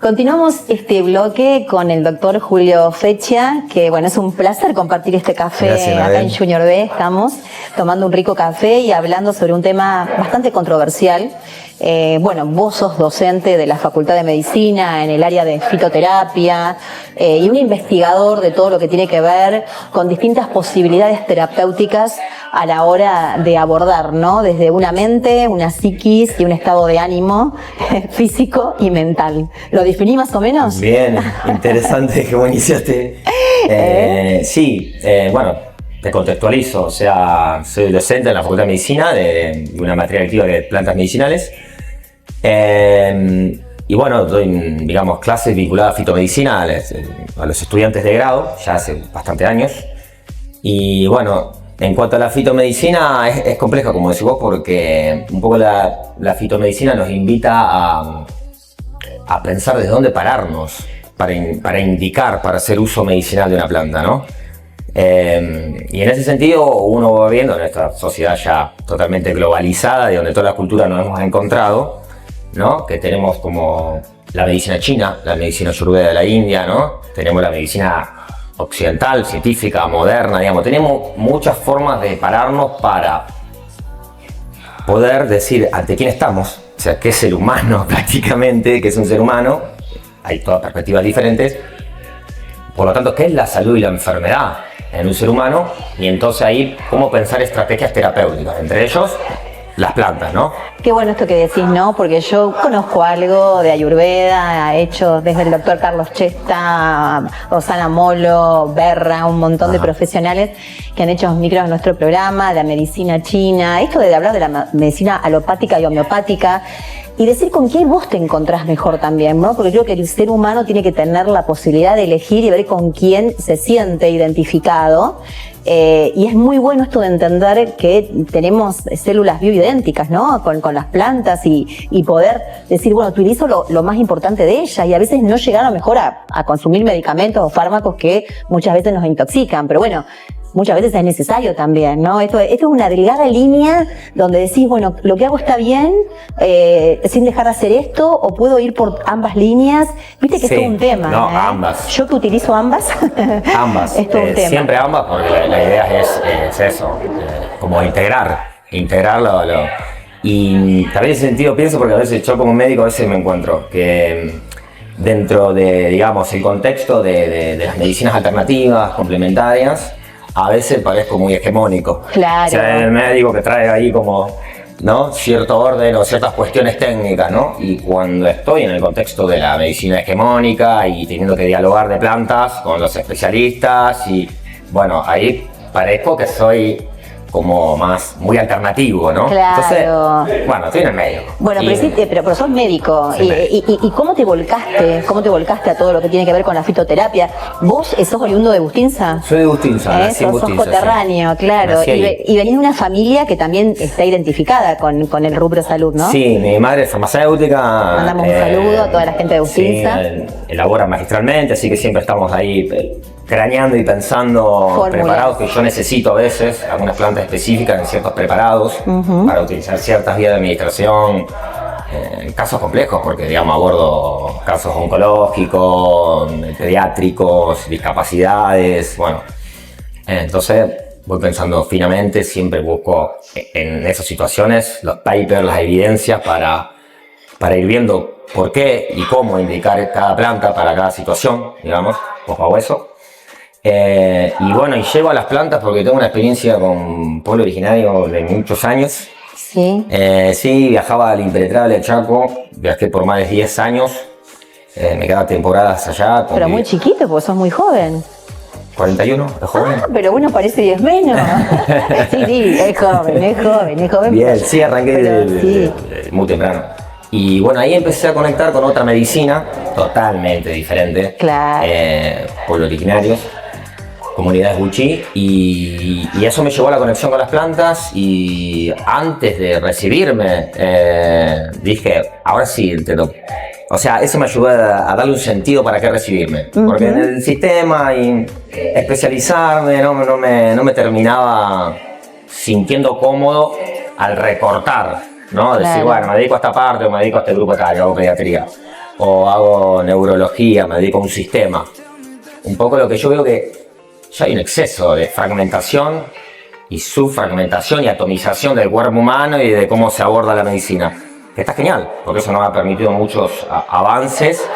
Continuamos este bloque con el doctor Julio Feccia, que bueno, es un placer compartir este café. Gracias, acá en Junior B. Estamos tomando un rico café y hablando sobre un tema bastante controversial. Bueno, vos sos docente de la Facultad de Medicina en el área de fitoterapia y un investigador de todo lo que tiene que ver con distintas posibilidades terapéuticas a la hora de abordar, ¿no? Desde una mente, una psiquis y un estado de ánimo físico y mental. ¿Lo definí más o menos? Bien, interesante que iniciaste. Sí, bueno, te contextualizo. O sea, soy docente en la Facultad de Medicina de una materia electiva de plantas medicinales. Y bueno, doy, digamos, clases vinculadas a fitomedicina a los estudiantes de grado, ya hace bastante años. Y bueno, en cuanto a la fitomedicina, es compleja, como decís vos, porque un poco la fitomedicina nos invita a pensar desde dónde pararnos para indicar, para hacer uso medicinal de una planta, ¿no? Y en ese sentido uno va viendo en esta sociedad ya totalmente globalizada, de donde todas las culturas nos hemos encontrado, ¿no? Que tenemos como la medicina china, la medicina ayurveda de la India, ¿no? Tenemos la medicina occidental, científica, moderna, digamos. Tenemos muchas formas de pararnos para poder decir ante quién estamos, o sea, qué ser humano prácticamente, qué es un ser humano. Hay todas perspectivas diferentes. Por lo tanto, ¿qué es la salud y la enfermedad en un ser humano? Y entonces ahí, cómo pensar estrategias terapéuticas, entre ellos las plantas, ¿no? Qué bueno esto que decís, ¿no? Porque yo conozco algo de Ayurveda, hecho desde el doctor Carlos Chesta, Rosana Molo, Berra, un montón de profesionales que han hecho micros en nuestro programa, la medicina china, esto de hablar de la medicina alopática y homeopática, y decir con quién vos te encontrás mejor también, ¿no? Porque creo que el ser humano tiene que tener la posibilidad de elegir y ver con quién se siente identificado. Y es muy bueno esto de entender que tenemos células bioidénticas, ¿no? Con las plantas y poder decir, bueno, utilizo lo más importante de ellas y a veces no llegar a lo mejor a consumir medicamentos o fármacos que muchas veces nos intoxican, pero bueno, muchas veces es necesario también, ¿no? Esto es una delgada línea donde decís, bueno, lo que hago está bien, sin dejar de hacer esto, o puedo ir por ambas líneas. Viste que sí, es todo un tema. No, ambas. Yo que utilizo ambas. Ambas. Es todo un tema. Siempre ambas, porque la idea es eso, como integrarlo. Y también en ese sentido pienso, porque a veces yo como médico a veces me encuentro que dentro de, digamos, el contexto de las medicinas alternativas, complementarias, a veces parezco muy hegemónico. Claro. O sea, el médico que trae ahí como, ¿no? Cierto orden o ciertas cuestiones técnicas, ¿no? Y cuando estoy en el contexto de la medicina hegemónica y teniendo que dialogar de plantas con los especialistas y, bueno, ahí parezco que soy como muy alternativo, ¿no? Claro. Entonces, bueno, estoy en el medio. Bueno, pero sos médico. Sí, ¿Y cómo te volcaste? ¿Cómo te volcaste a todo lo que tiene que ver con la fitoterapia? ¿Vos sos oriundo de Bustinza? Soy de Bustinza, nací en Bustinza. Sos coterráneo, sí. Claro. Y venís de una familia que también está identificada con el rubro salud, ¿no? Sí, mi madre es farmacéutica. Mandamos un saludo a toda la gente de Bustinza. Sí, elabora magistralmente, así que siempre estamos ahí craneando y pensando preparados que yo necesito a veces, algunas plantas específicas en ciertos preparados para utilizar ciertas vías de administración en casos complejos, porque digamos abordo casos oncológicos, pediátricos, discapacidades, bueno. Entonces voy pensando finamente, siempre busco en esas situaciones los papers, las evidencias para ir viendo por qué y cómo indicar cada planta para cada situación, digamos, pues hago eso. Y bueno, y llevo a las plantas porque tengo una experiencia con pueblo originario de muchos años. Sí. Sí, viajaba al impenetrable de Chaco, viajé por más de 10 años, me quedaba temporadas allá. Pero muy chiquito, porque sos muy joven. 41, ¿es joven? Pero bueno, parece 10 menos. Sí, es joven. Bien, sí, arranqué muy temprano. Y bueno, ahí empecé a conectar con otra medicina totalmente diferente. Claro. Pueblos originarios, comunidades Buchi, y eso me llevó a la conexión con las plantas. Y antes de recibirme, dije, ahora sí entiendo. O sea, eso me ayudó a darle un sentido para qué recibirme. Porque en el sistema y especializarme no me terminaba sintiendo cómodo al recortar, ¿no? Decir, bueno, me dedico a esta parte o me dedico a este grupo tal, yo hago pediatría. o hago neurología, me dedico a un sistema. Un poco lo que yo veo que ya hay un exceso de fragmentación y subfragmentación y atomización del cuerpo humano y de cómo se aborda la medicina. Que está genial, porque eso nos ha permitido muchos avances.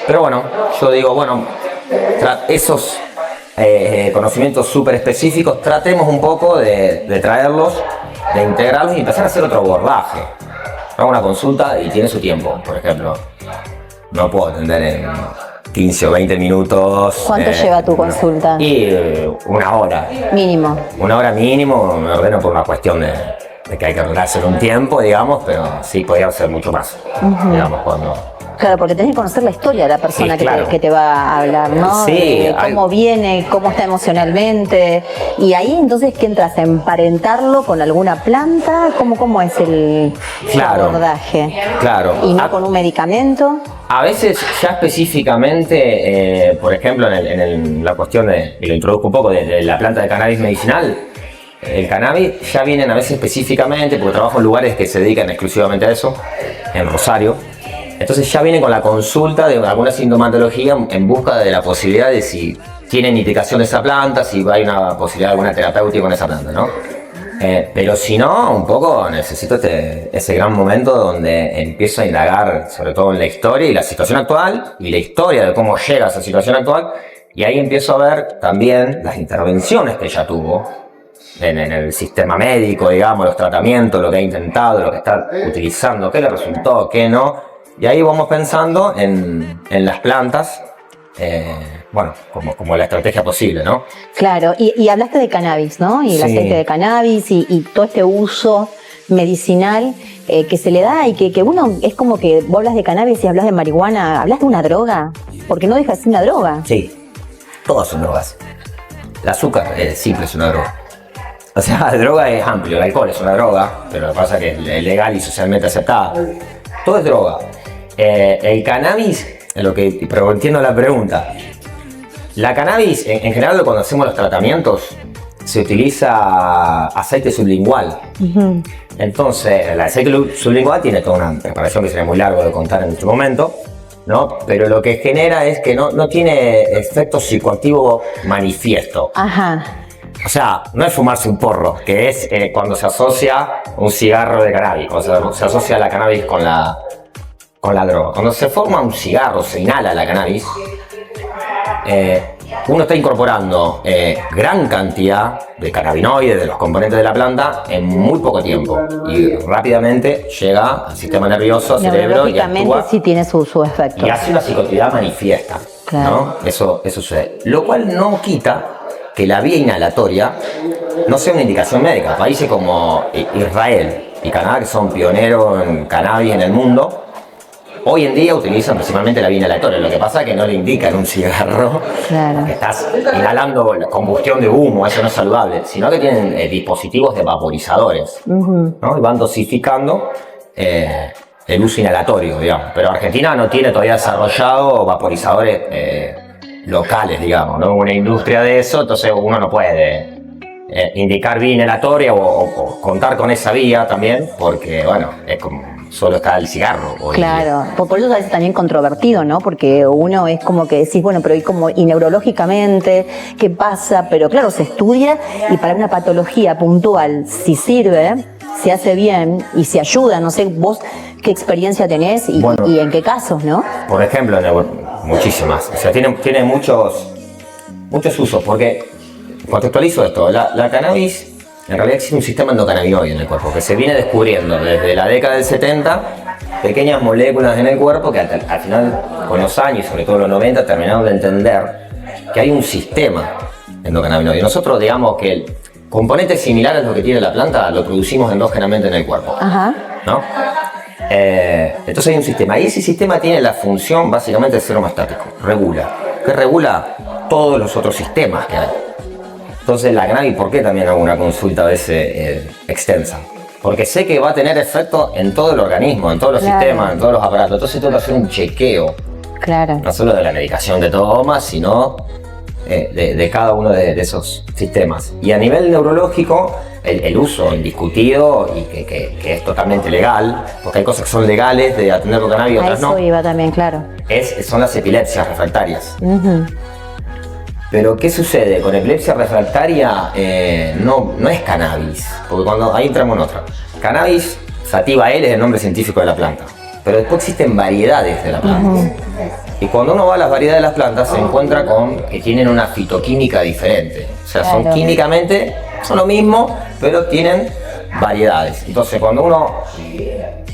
Pero bueno, yo digo, bueno, esos conocimientos súper específicos, tratemos un poco de traerlos, de integrarlos y empezar a hacer otro abordaje. Hago una consulta y tiene su tiempo, por ejemplo. No puedo atender en 15 o 20 minutos. ¿Cuánto lleva tu consulta? Y una hora. Mínimo. Una hora mínimo, me ordeno por una cuestión de que hay que ordenarse en un tiempo, digamos, pero sí podría ser mucho más, digamos, cuando... Claro, porque tenés que conocer la historia de la persona Sí, claro. que te va a hablar, ¿no? Sí, De cómo viene, cómo está emocionalmente. Y ahí entonces, ¿qué entras? ¿A emparentarlo con alguna planta? ¿Cómo es el abordaje? Claro. ¿Y no con un medicamento? A veces ya específicamente, por ejemplo, en la cuestión de, y lo introduzco un poco, de la planta de cannabis medicinal, el cannabis ya vienen a veces específicamente, porque trabajo en lugares que se dedican exclusivamente a eso, en Rosario. Entonces ya vienen con la consulta de alguna sintomatología en busca de la posibilidad de si tienen indicación de esa planta, si hay una posibilidad de alguna terapéutica con esa planta, ¿no? Pero si no, un poco necesito ese gran momento donde empiezo a indagar sobre todo en la historia y la situación actual y la historia de cómo llega a esa situación actual, y ahí empiezo a ver también las intervenciones que ella tuvo en el sistema médico, digamos, los tratamientos, lo que ha intentado, lo que está utilizando, qué le resultó, qué no. Y ahí vamos pensando en las plantas, bueno, como la estrategia posible, ¿no? Claro, y hablaste de cannabis, ¿no? Y el aceite de cannabis y todo este uso medicinal que se le da y que uno es como que vos hablas de cannabis y hablas de marihuana, hablas de una droga, porque no deja de ser una droga. Sí, todas son drogas. El azúcar simple es una droga. O sea, la droga es amplio, el alcohol es una droga, pero lo que pasa es que es legal y socialmente aceptada. Todo es droga. El cannabis, pero entiendo la pregunta. La cannabis, en general, cuando hacemos los tratamientos, se utiliza aceite sublingual. Entonces, el aceite sublingual tiene toda una preparación que sería muy largo de contar en este momento, ¿no? Pero lo que genera es que no tiene efecto psicoactivo manifiesto. Ajá. O sea, no es fumarse un porro, que es cuando se asocia un cigarro de cannabis, cuando se asocia la cannabis con la droga. Cuando se forma un cigarro, se inhala la cannabis, uno está incorporando gran cantidad de cannabinoides, de los componentes de la planta, en muy poco tiempo. Y rápidamente llega al sistema nervioso, al cerebro y actúa. Sí tiene su efecto. Y hace una psicoactividad manifiesta, claro. ¿No? Eso sucede. Lo cual no quita que la vía inhalatoria no sea una indicación médica. Países como Israel y Canadá, que son pioneros en cannabis en el mundo, hoy en día utilizan principalmente la vía inhalatoria. Lo que pasa es que no le indican un cigarro, claro, que estás inhalando la combustión de humo, eso no es saludable, sino que tienen dispositivos de vaporizadores, ¿no? Y van dosificando el uso inhalatorio, digamos. Pero Argentina no tiene todavía desarrollado vaporizadores locales, digamos, ¿no? Una industria de eso, entonces uno no puede indicar vía inhalatoria o contar con esa vía también, porque, bueno, es como solo está el cigarro. Claro, por eso es también controvertido, ¿no? Porque uno es como que decís, bueno, pero y neurológicamente, ¿qué pasa? Pero claro, se estudia y para una patología puntual, si sirve, se hace bien y se ayuda, no sé, vos qué experiencia tenés y en qué casos, ¿no? Por ejemplo, muchísimas. O sea, tiene muchos usos, porque contextualizo esto, la cannabis. En realidad existe un sistema endocannabinoide en el cuerpo que se viene descubriendo desde la década del 70, pequeñas moléculas en el cuerpo que al final, con los años, sobre todo en los 90, terminaron de entender que hay un sistema endocannabinoide. Nosotros, digamos que el componente similar a lo que tiene la planta lo producimos endógenamente en el cuerpo. Ajá. ¿No? Entonces hay un sistema y ese sistema tiene la función básicamente de ser homeostático, que regula todos los otros sistemas que hay. Entonces la cannabis, ¿por qué también hago una consulta a veces extensa? Porque sé que va a tener efecto en todo el organismo, en todos los sistemas, en todos los aparatos. Entonces tengo que hacer un chequeo, no solo de la medicación que tomas, sino de cada uno de esos sistemas. Y a nivel neurológico, el uso indiscutido y que es totalmente legal, porque hay cosas que son legales de atender con cannabis y otras no. A eso iba también, claro. Son las epilepsias refractarias. Pero ¿qué sucede? Con epilepsia refractaria no es cannabis, porque cuando ahí entramos en otra. Cannabis sativa L es el nombre científico de la planta, pero después existen variedades de la planta. Y cuando uno va a las variedades de las plantas se encuentra con que tienen una fitoquímica diferente. O sea, son químicamente, son lo mismo, pero tienen variedades. Entonces, cuando uno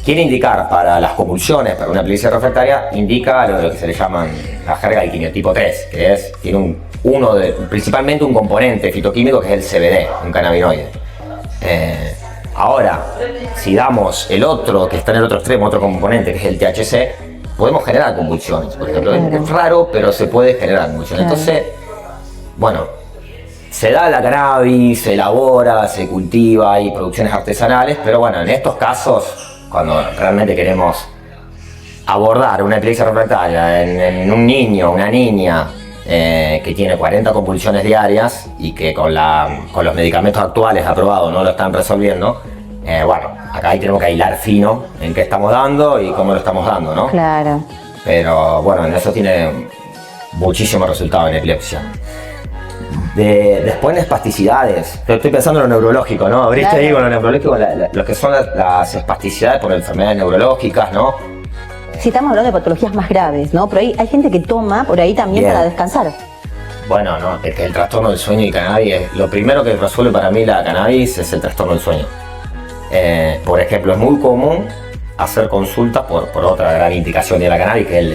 quiere indicar para las convulsiones, para una epilepsia refractaria, indica lo que se le llaman la jerga del quimiotipo 3, que tiene principalmente un componente fitoquímico que es el CBD, un cannabinoide. Ahora, si damos el otro, que está en el otro extremo, otro componente, que es el THC, podemos generar convulsiones, por ejemplo. Es raro, pero se puede generar convulsiones. Entonces, bueno, se da la cannabis, se elabora, se cultiva, hay producciones artesanales, pero bueno, en estos casos, cuando realmente queremos abordar una epilepsia refractaria en un niño, una niña, que tiene 40 convulsiones diarias y que con los medicamentos actuales aprobados no lo están resolviendo, bueno, acá ahí tenemos que hilar fino en qué estamos dando y cómo lo estamos dando, ¿no? Claro. Pero bueno, en eso tiene muchísimos resultados en epilepsia. Después en espasticidades, estoy pensando en lo neurológico, ¿no? Abriste ahí con lo neurológico, lo que son las espasticidades por enfermedades neurológicas, ¿no? Si estamos hablando de patologías más graves, ¿no? Pero hay gente que toma por ahí también para descansar. Bueno, no, el trastorno del sueño y cannabis, lo primero que resuelve para mí la cannabis es el trastorno del sueño. Por ejemplo, es muy común hacer consultas por otra gran indicación de la cannabis, que es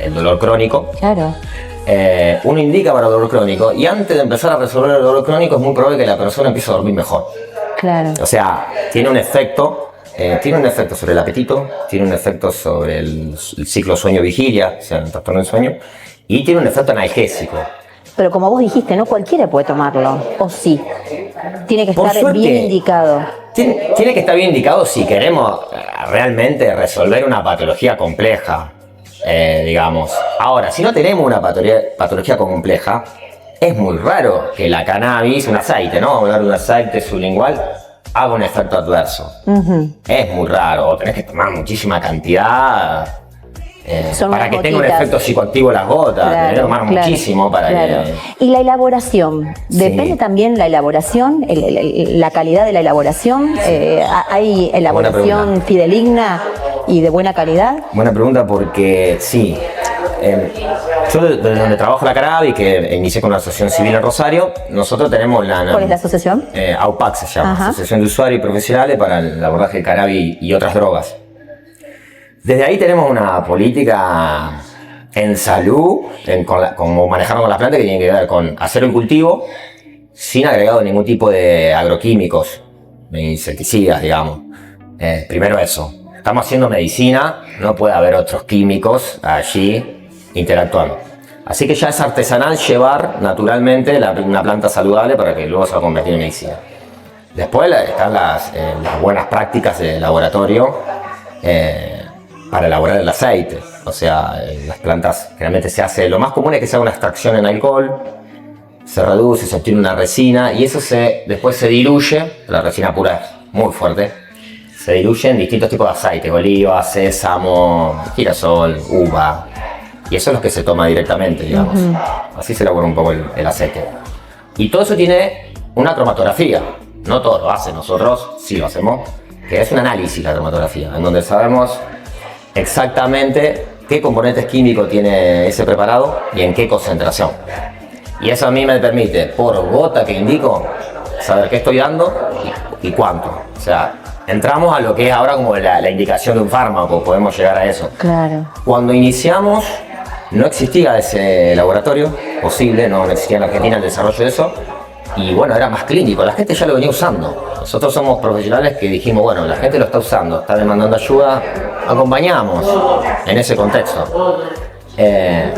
el dolor crónico. Claro. Uno indica para dolor crónico y antes de empezar a resolver el dolor crónico es muy probable que la persona empiece a dormir mejor. Claro. O sea, tiene un efecto sobre el apetito, tiene un efecto sobre el ciclo sueño-vigilia, o sea, el trastorno del sueño, y tiene un efecto analgésico. Pero como vos dijiste, no cualquiera puede tomarlo, ¿o sí? Tiene que estar bien indicado. Tiene que estar bien indicado si queremos realmente resolver una patología compleja, digamos. Ahora, si no tenemos una patología compleja, es muy raro que la cannabis, un aceite, ¿no? Vamos a hablar de un aceite sublingual, haga un efecto adverso. Es muy raro, o tenés que tomar muchísima cantidad para que tenga un efecto psicoactivo las gotas, tenés que tomar muchísimo para que... Y la elaboración, depende también la elaboración, la calidad de la elaboración, ¿hay elaboración fidedigna y de buena calidad? Buena pregunta porque sí. Yo desde donde trabajo la cannabis, que inicié con la Asociación Civil en Rosario, nosotros tenemos ¿Cuál es la asociación? AUPAC se llama, Asociación de Usuarios y Profesionales para el abordaje de cannabis y otras drogas. Desde ahí tenemos una política en salud, como manejarnos con las plantas, que tiene que ver con hacer el cultivo sin agregado de ningún tipo de agroquímicos, de insecticidas, digamos. Primero eso. Estamos haciendo medicina, no puede haber otros químicos allí interactuando. Así que ya es artesanal llevar naturalmente una planta saludable para que luego se va a convertir en medicina. Después están las buenas prácticas de laboratorio para elaborar el aceite. O sea, las plantas generalmente se hace, lo más común es que se haga una extracción en alcohol, se reduce, se obtiene una resina y eso después se diluye, la resina pura es muy fuerte, se diluye en distintos tipos de aceite, oliva, sésamo, girasol, uva. Y eso es lo que se toma directamente, digamos. Así se elabora un poco el aceite. Y todo eso tiene una cromatografía. No todo lo hace, nosotros sí lo hacemos. Que es un análisis la cromatografía, en donde sabemos exactamente qué componentes químicos tiene ese preparado y en qué concentración. Y eso a mí me permite, por gota que indico, saber qué estoy dando y cuánto. O sea, entramos a lo que es ahora como la indicación de un fármaco, podemos llegar a eso. Claro. Cuando iniciamos, no existía ese laboratorio posible, no existía en la Argentina el desarrollo de eso, y bueno, era más clínico, la gente ya lo venía usando. Nosotros somos profesionales que dijimos, bueno, la gente lo está usando, está demandando ayuda, acompañamos en ese contexto.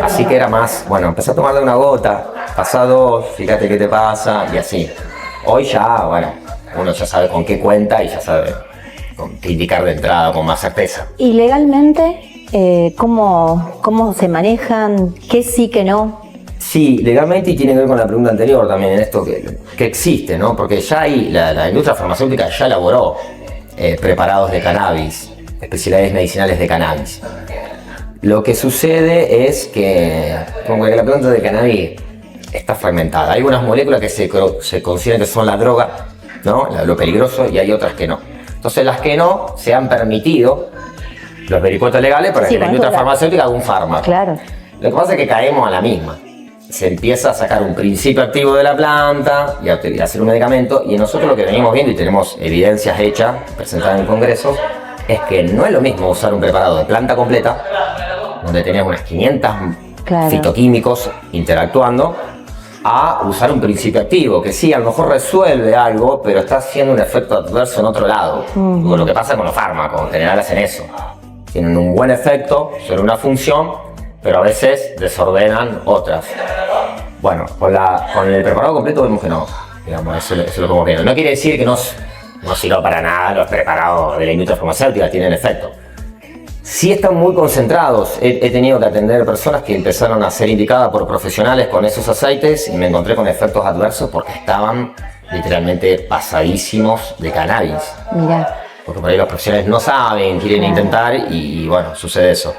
Así que era más, bueno, empecé a tomar de una gota, pasa dos, fíjate qué te pasa, y así. Hoy ya, bueno, uno ya sabe con qué cuenta y ya sabe con qué indicar de entrada con más certeza. ¿Y legalmente cómo se manejan? ¿Qué sí, qué no? Sí, legalmente, y tiene que ver con la pregunta anterior también, en esto que existe, ¿no? Porque ya hay, la industria farmacéutica ya elaboró preparados de cannabis, especialidades medicinales de cannabis. Lo que sucede es que, como que la planta de cannabis está fragmentada. Hay unas moléculas que se consideran que son la droga, ¿no? Lo peligroso, y hay otras que no. Entonces las que no se han permitido los vericuetos legales para que la industria farmacéutica haga un fármaco. Claro. Lo que pasa es que caemos a la misma. Se empieza a sacar un principio activo de la planta y a hacer un medicamento, y nosotros lo que venimos viendo, y tenemos evidencias hechas, presentadas en el Congreso, es que no es lo mismo usar un preparado de planta completa, donde tenés unas 500 fitoquímicos interactuando, a usar un principio activo, que sí, a lo mejor resuelve algo, pero está haciendo un efecto adverso en otro lado. Con lo que pasa con los fármacos, en general hacen eso. Tienen un buen efecto sobre una función, pero a veces desordenan otras. Bueno, con el preparado completo vemos que no, digamos, eso lo como que no. No quiere decir que no sirva para nada los preparados de la industria farmacéutica, tienen efecto. Sí están muy concentrados. He tenido que atender personas que empezaron a ser indicadas por profesionales con esos aceites, y me encontré con efectos adversos porque estaban literalmente pasadísimos de cannabis. Mirá. Porque por ahí los profesionales no saben, quieren intentar, y bueno, sucede eso.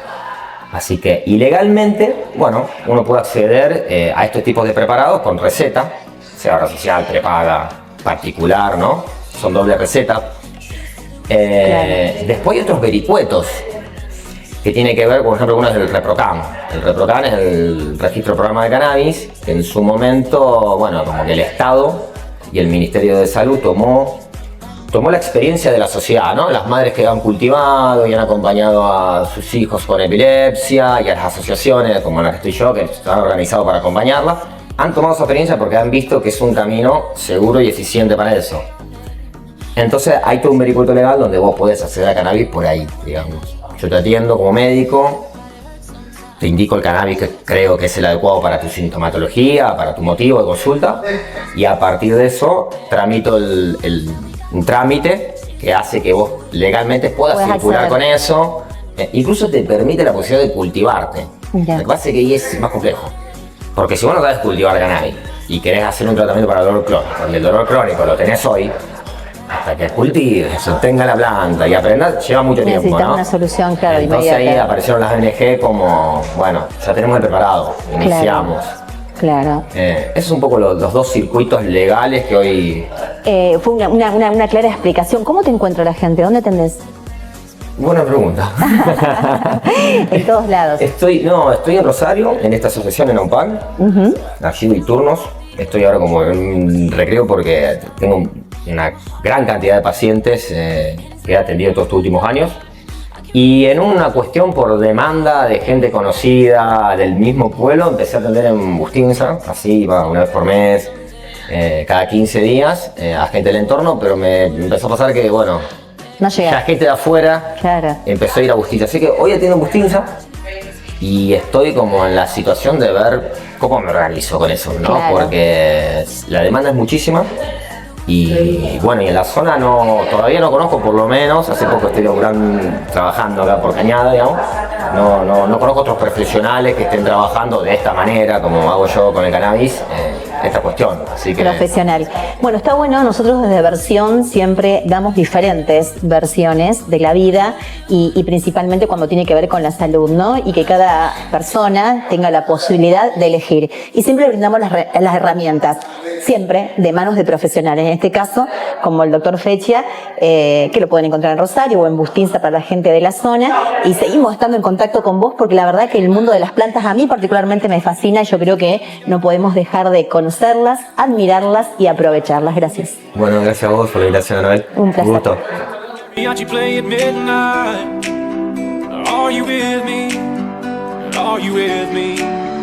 Así que ilegalmente, bueno, uno puede acceder a estos tipos de preparados con receta, sea obra social, prepaga, particular, ¿no? Son doble receta. Después hay otros vericuetos que tiene que ver, por ejemplo, uno es el ReproCan. El ReproCan es el registro programa de cannabis, que en su momento, bueno, como que el Estado y el Ministerio de Salud tomó la experiencia de la sociedad, ¿no? Las madres que han cultivado y han acompañado a sus hijos con epilepsia, y a las asociaciones como la que estoy yo, que se han organizado para acompañarla, han tomado esa experiencia porque han visto que es un camino seguro y eficiente para eso. Entonces hay todo un vericueto legal donde vos podés acceder a cannabis por ahí, digamos. Yo te atiendo como médico, te indico el cannabis que creo que es el adecuado para tu sintomatología, para tu motivo de consulta, y a partir de eso tramito un trámite que hace que vos legalmente puedas circular con eso. Incluso te permite la posibilidad de cultivarte. Lo que pasa es que ahí es más complejo. Porque si vos no sabes cultivar cannabis y querés hacer un tratamiento para el dolor crónico, porque el dolor crónico lo tenés hoy, hasta que cultives, sostenga la planta y aprendas, lleva mucho tiempo, necesitas ¿no? una solución, claro, entonces inmediata. Ahí aparecieron las ONG como, bueno, ya tenemos el preparado, iniciamos. Claro. Esos son un poco los dos circuitos legales que hoy... Fue una clara explicación. ¿Cómo te encuentra la gente? ¿Dónde atendés? Buena pregunta. En todos lados. Estoy en Rosario, en esta asociación en AUPAC, allí doy turnos. Estoy ahora como en un recreo porque tengo una gran cantidad de pacientes que he atendido estos últimos años. Y en una cuestión por demanda de gente conocida del mismo pueblo, empecé a atender en Bustinza, así iba una vez por mes, cada 15 días, a gente del entorno, pero me empezó a pasar que, bueno, no llega. Ya gente de afuera empezó a ir a Bustinza. Así que hoy atiendo en Bustinza y estoy como en la situación de ver cómo me organizo con eso, ¿no? Porque la demanda es muchísima. Y bueno, y en la zona todavía no conozco, por lo menos, hace poco estoy trabajando acá por Cañada, digamos. No conozco otros profesionales que estén trabajando de esta manera, como hago yo con el cannabis, esta cuestión. Así que... Profesional. Bueno, está bueno, nosotros desde Versión siempre damos diferentes versiones de la vida y principalmente cuando tiene que ver con la salud, ¿no? Y que cada persona tenga la posibilidad de elegir. Y siempre brindamos las herramientas, siempre de manos de profesionales. En este caso, como el doctor Fechia, que lo pueden encontrar en Rosario o en Bustinza para la gente de la zona. Y seguimos estando en contacto con vos porque la verdad que el mundo de las plantas a mí particularmente me fascina y yo creo que no podemos dejar de conocerlas, admirarlas y aprovecharlas. Gracias. Bueno, gracias a vos por la invitación, Anabel. Un placer. Un gusto. Are you with me? Are you with me?